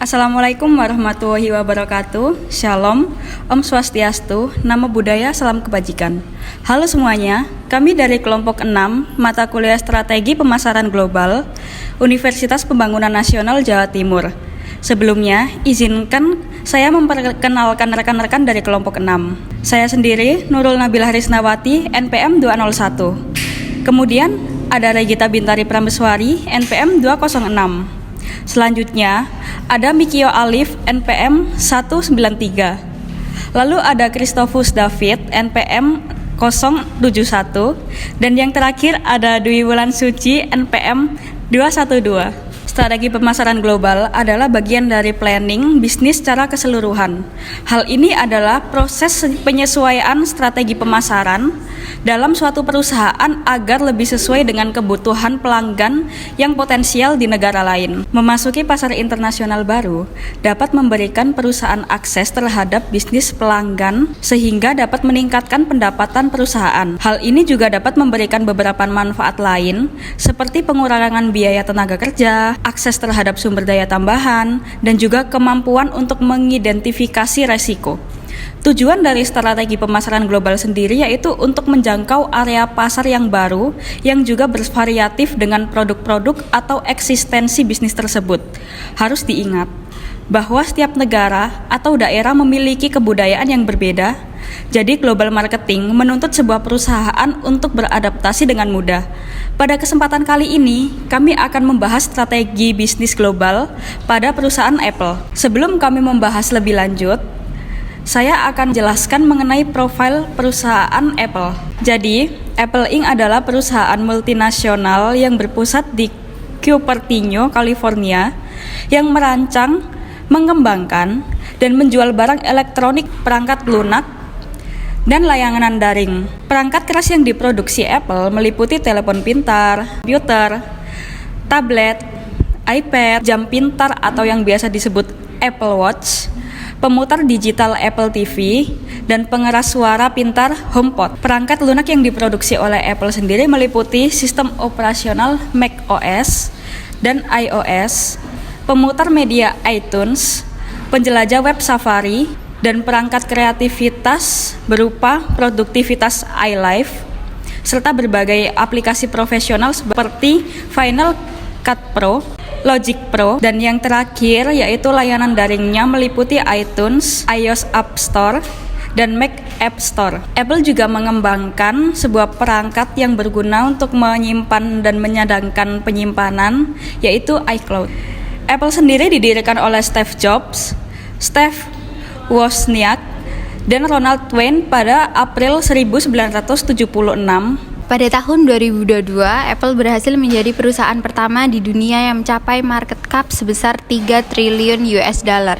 Assalamualaikum warahmatullahi wabarakatuh. Shalom, Om Swastiastu, Namo Buddhaya, Salam Kebajikan. Halo semuanya, kami dari kelompok 6 mata kuliah Strategi Pemasaran Global Universitas Pembangunan Nasional Jawa Timur. Sebelumnya, izinkan saya memperkenalkan rekan-rekan dari kelompok 6. Saya sendiri Nurul Nabilah Risnawati, NPM 201. Kemudian ada Regita Bintari Prameswari, NPM 206. Selanjutnya, ada Mikio Alif, NPM 193. Lalu ada Christopus David, NPM 071. Dan yang terakhir ada Dwi Wulan Suci, NPM 212. Strategi pemasaran global adalah bagian dari planning bisnis secara keseluruhan. Hal ini adalah proses penyesuaian strategi pemasaran dalam suatu perusahaan agar lebih sesuai dengan kebutuhan pelanggan yang potensial di negara lain. Memasuki pasar internasional baru dapat memberikan perusahaan akses terhadap bisnis pelanggan sehingga dapat meningkatkan pendapatan perusahaan. Hal ini juga dapat memberikan beberapa manfaat lain seperti pengurangan biaya tenaga kerja, akses terhadap sumber daya tambahan, dan juga kemampuan untuk mengidentifikasi resiko. Tujuan dari strategi pemasaran global sendiri yaitu untuk menjangkau area pasar yang baru yang juga bervariatif dengan produk-produk atau eksistensi bisnis tersebut. Harus diingat bahwa setiap negara atau daerah memiliki kebudayaan yang berbeda. Jadi global marketing menuntut sebuah perusahaan untuk beradaptasi dengan mudah. Pada kesempatan kali ini, kami akan membahas strategi bisnis global pada perusahaan Apple. Sebelum kami membahas lebih lanjut, saya akan jelaskan mengenai profil perusahaan Apple. Jadi, Apple Inc. adalah perusahaan multinasional yang berpusat di Cupertino, California, yang merancang, mengembangkan, dan menjual barang elektronik, perangkat lunak, dan layanan daring. Perangkat keras yang diproduksi Apple meliputi telepon pintar, komputer, tablet, iPad, jam pintar atau yang biasa disebut Apple Watch, pemutar digital Apple TV, dan pengeras suara pintar HomePod. Perangkat lunak yang diproduksi oleh Apple sendiri meliputi sistem operasional macOS dan iOS, pemutar media iTunes, penjelajah web Safari, dan perangkat kreativitas berupa produktivitas iLife, serta berbagai aplikasi profesional seperti Final Cut Pro, Logic Pro, dan yang terakhir yaitu layanan daringnya meliputi iTunes, iOS App Store, dan Mac App Store. Apple juga mengembangkan sebuah perangkat yang berguna untuk menyimpan dan menyadangkan penyimpanan, yaitu iCloud. Apple sendiri didirikan oleh Steve Jobs, Steve Wozniak, dan Ronald Wayne pada April 1976. Pada tahun 2022, Apple berhasil menjadi perusahaan pertama di dunia yang mencapai market cap sebesar 3 triliun US dollar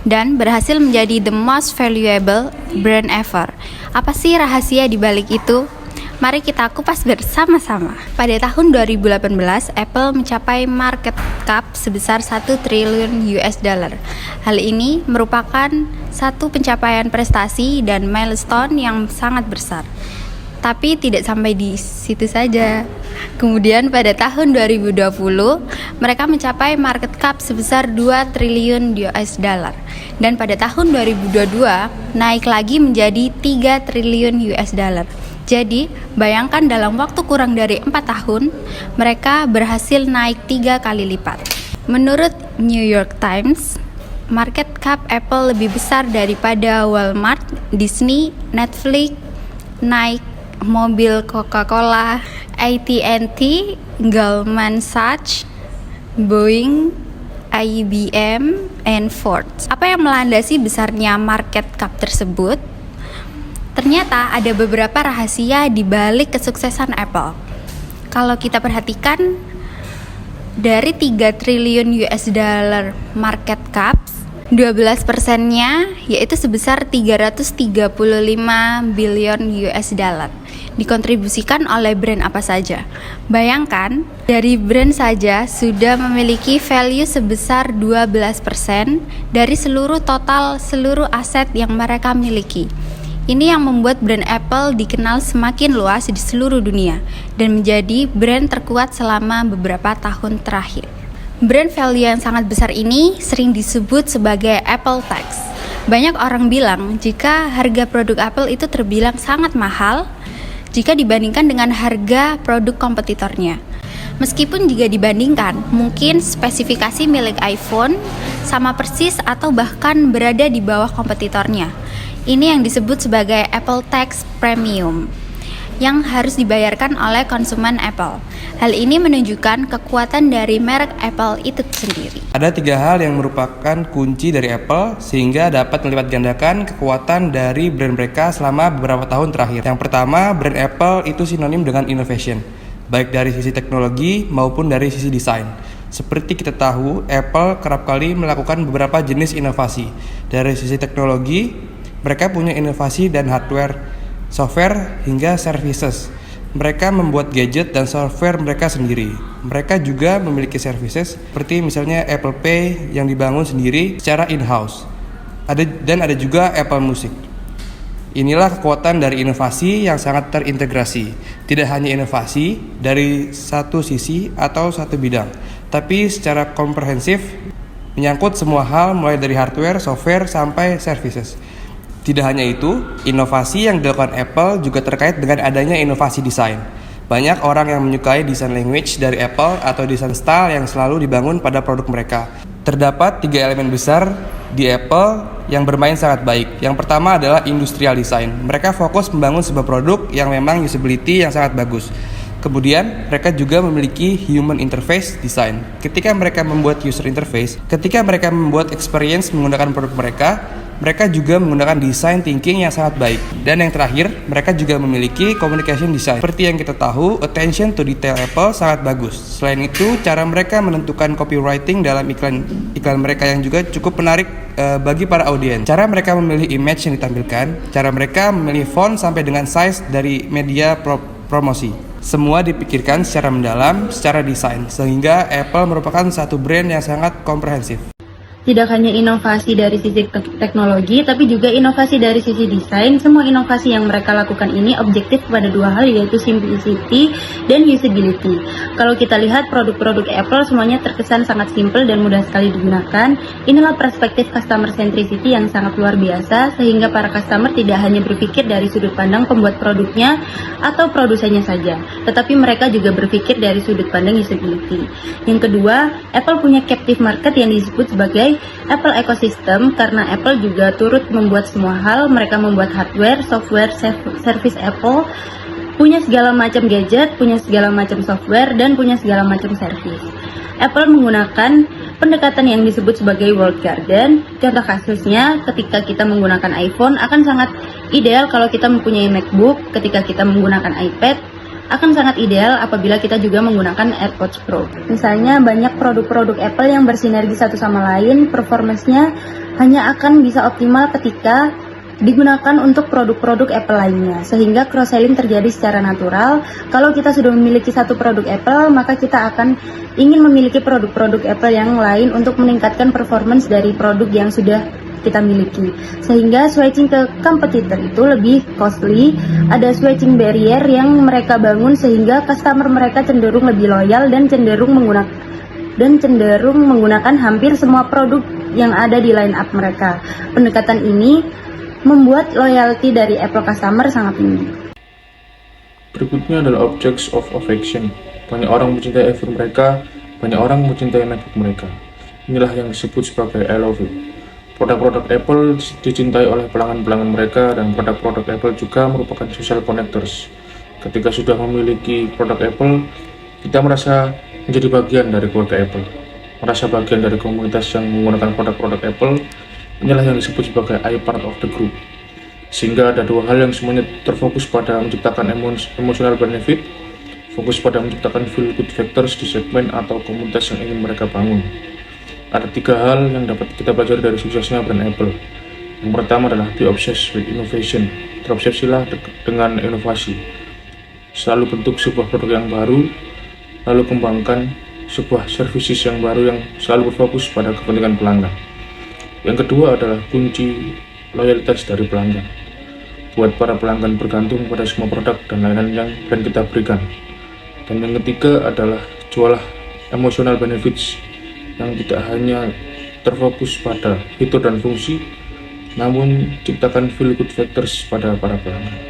dan berhasil menjadi the most valuable brand ever. Apa sih rahasia di balik itu? Mari kita kupas bersama-sama. Pada tahun 2018, Apple mencapai market cap sebesar 1 triliun US dollar. Hal ini merupakan satu pencapaian prestasi dan milestone yang sangat besar. Tapi tidak sampai di situ saja. Kemudian pada tahun 2020, mereka mencapai market cap sebesar 2 triliun US dollar. Dan pada tahun 2022, naik lagi menjadi 3 triliun US dollar. Jadi, bayangkan dalam waktu kurang dari 4 tahun, mereka berhasil naik 3 kali lipat. Menurut New York Times, market cap Apple lebih besar daripada Walmart, Disney, Netflix, Nike, mobil Coca-Cola, AT&T, Goldman Sachs, Boeing, IBM, and Ford. Apa yang melandasi besarnya market cap tersebut? Ternyata ada beberapa rahasia di balik kesuksesan Apple. Kalau kita perhatikan, dari 3 triliun US dollar market cap, 12%-nya yaitu sebesar 335 billion US dollar dikontribusikan oleh brand apa saja. Bayangkan, dari brand saja sudah memiliki value sebesar 12% dari seluruh aset yang mereka miliki. Ini yang membuat brand Apple dikenal semakin luas di seluruh dunia dan menjadi brand terkuat selama beberapa tahun terakhir. Brand value yang sangat besar ini sering disebut sebagai Apple Tax. Banyak orang bilang jika harga produk Apple itu terbilang sangat mahal jika dibandingkan dengan harga produk kompetitornya. Meskipun jika dibandingkan, mungkin spesifikasi milik iPhone sama persis atau bahkan berada di bawah kompetitornya. Ini yang disebut sebagai Apple Tax Premium yang harus dibayarkan oleh konsumen Apple. Hal ini menunjukkan kekuatan dari merek Apple itu sendiri. Ada 3 hal yang merupakan kunci dari Apple sehingga dapat melipat gandakan kekuatan dari brand mereka selama beberapa tahun terakhir. Yang pertama, brand Apple itu sinonim dengan innovation, baik dari sisi teknologi maupun dari sisi desain. Seperti kita tahu, Apple kerap kali melakukan beberapa jenis inovasi. Dari sisi teknologi, mereka punya inovasi dan hardware, software, hingga services. Mereka membuat gadget dan software mereka sendiri. Mereka juga memiliki services seperti misalnya Apple Pay yang dibangun sendiri secara in-house. Ada juga Apple Music. Inilah kekuatan dari inovasi yang sangat terintegrasi. Tidak hanya inovasi dari satu sisi atau satu bidang, tapi secara komprehensif menyangkut semua hal mulai dari hardware, software, sampai services. Tidak hanya itu, inovasi yang dilakukan Apple juga terkait dengan adanya inovasi desain. Banyak orang yang menyukai desain language dari Apple atau desain style yang selalu dibangun pada produk mereka. Terdapat 3 elemen besar di Apple yang bermain sangat baik. Yang pertama adalah industrial design. Mereka fokus membangun sebuah produk yang memang usability yang sangat bagus. Kemudian, mereka juga memiliki human interface design. Ketika mereka membuat user interface, ketika mereka membuat experience menggunakan produk mereka juga menggunakan design thinking yang sangat baik. Dan yang terakhir, mereka juga memiliki communication design. Seperti yang kita tahu, attention to detail Apple sangat bagus. Selain itu, cara mereka menentukan copywriting dalam iklan mereka yang juga cukup menarik bagi para audiens. Cara mereka memilih image yang ditampilkan, cara mereka memilih font sampai dengan size dari media promosi. Semua dipikirkan secara mendalam, secara desain, sehingga Apple merupakan satu brand yang sangat komprehensif. Tidak hanya inovasi dari sisi teknologi, tapi juga inovasi dari sisi desain. Semua inovasi yang mereka lakukan ini objektif pada 2 hal, yaitu simplicity dan usability. Kalau kita lihat produk-produk Apple semuanya terkesan sangat simple dan mudah sekali digunakan. Inilah perspektif customer centricity yang sangat luar biasa, sehingga para customer tidak hanya berpikir dari sudut pandang pembuat produknya atau produsennya saja, tetapi mereka juga berpikir dari sudut pandang usability. Yang kedua, Apple punya captive market yang disebut sebagai Apple Ecosystem, karena Apple juga turut membuat semua hal. Mereka membuat hardware, software, service Apple, punya segala macam gadget, punya segala macam software, dan punya segala macam service. Apple menggunakan pendekatan yang disebut sebagai walled garden. Contoh kasusnya, ketika kita menggunakan iPhone, akan sangat ideal kalau kita mempunyai MacBook. Ketika kita menggunakan iPad, akan sangat ideal apabila kita juga menggunakan AirPods Pro. Misalnya banyak produk-produk Apple yang bersinergi satu sama lain, performance-nya hanya akan bisa optimal ketika digunakan untuk produk-produk Apple lainnya, sehingga cross-selling terjadi secara natural. Kalau kita sudah memiliki satu produk Apple, maka kita akan ingin memiliki produk-produk Apple yang lain untuk meningkatkan performance dari produk yang sudah kita miliki, sehingga switching ke competitor itu lebih costly. Ada switching barrier yang mereka bangun sehingga customer mereka cenderung lebih loyal dan cenderung menggunakan hampir semua produk yang ada di line up mereka. Pendekatan ini membuat loyalty dari Apple customer sangat tinggi. Berikutnya adalah objects of affection. Banyak orang mencintai iPhone mereka, banyak orang mencintai MacBook mereka. Inilah yang disebut sebagai I love you. Produk-produk Apple dicintai oleh pelanggan-pelanggan mereka, dan produk-produk Apple juga merupakan social connectors. Ketika sudah memiliki produk Apple, kita merasa menjadi bagian dari keluarga Apple, merasa bagian dari komunitas yang menggunakan produk-produk Apple. Inilah yang disebut sebagai I part of the group. Sehingga ada 2 hal yang semuanya terfokus pada menciptakan emotional benefit, fokus pada menciptakan feel good factors di segmen atau komunitas yang ingin mereka bangun. Ada 3 hal yang dapat kita pelajari dari suksesnya brand Apple. Yang pertama adalah be obsessed with innovation. Terobsesilah dengan inovasi. Selalu bentuk sebuah produk yang baru, lalu kembangkan sebuah services yang baru yang selalu berfokus pada kepentingan pelanggan. Yang kedua adalah kunci loyalitas dari pelanggan. Buat para pelanggan bergantung pada semua produk dan layanan yang brand kita berikan. Dan yang ketiga adalah jualah emotional benefits. yang tidak hanya terfokus pada fitur dan fungsi, namun ciptakan feel good factors pada para pelanggan.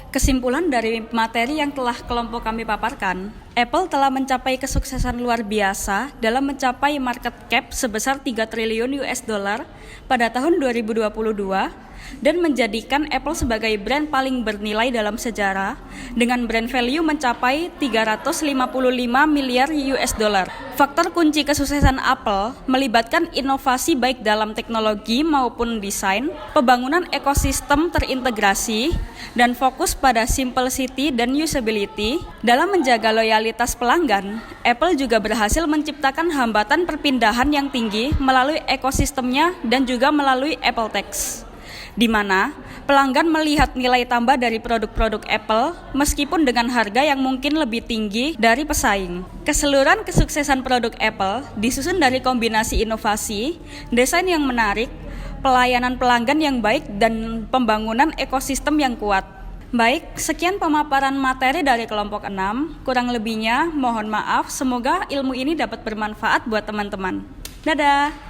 Kesimpulan dari materi yang telah kelompok kami paparkan, Apple telah mencapai kesuksesan luar biasa dalam mencapai market cap sebesar 3 triliun US dollar pada tahun 2022 dan menjadikan Apple sebagai brand paling bernilai dalam sejarah dengan brand value mencapai 355 miliar US dollar. Faktor kunci kesuksesan Apple melibatkan inovasi baik dalam teknologi maupun desain, pembangunan ekosistem terintegrasi, dan fokus pada simplicity dan usability. Dalam menjaga loyalitas pelanggan, Apple juga berhasil menciptakan hambatan perpindahan yang tinggi melalui ekosistemnya dan juga melalui Apple Tax, di mana pelanggan melihat nilai tambah dari produk-produk Apple meskipun dengan harga yang mungkin lebih tinggi dari pesaing. Keseluruhan kesuksesan produk Apple disusun dari kombinasi inovasi, desain yang menarik, pelayanan pelanggan yang baik, dan pembangunan ekosistem yang kuat. Baik, sekian pemaparan materi dari kelompok 6. Kurang lebihnya mohon maaf, semoga ilmu ini dapat bermanfaat buat teman-teman. Dadah!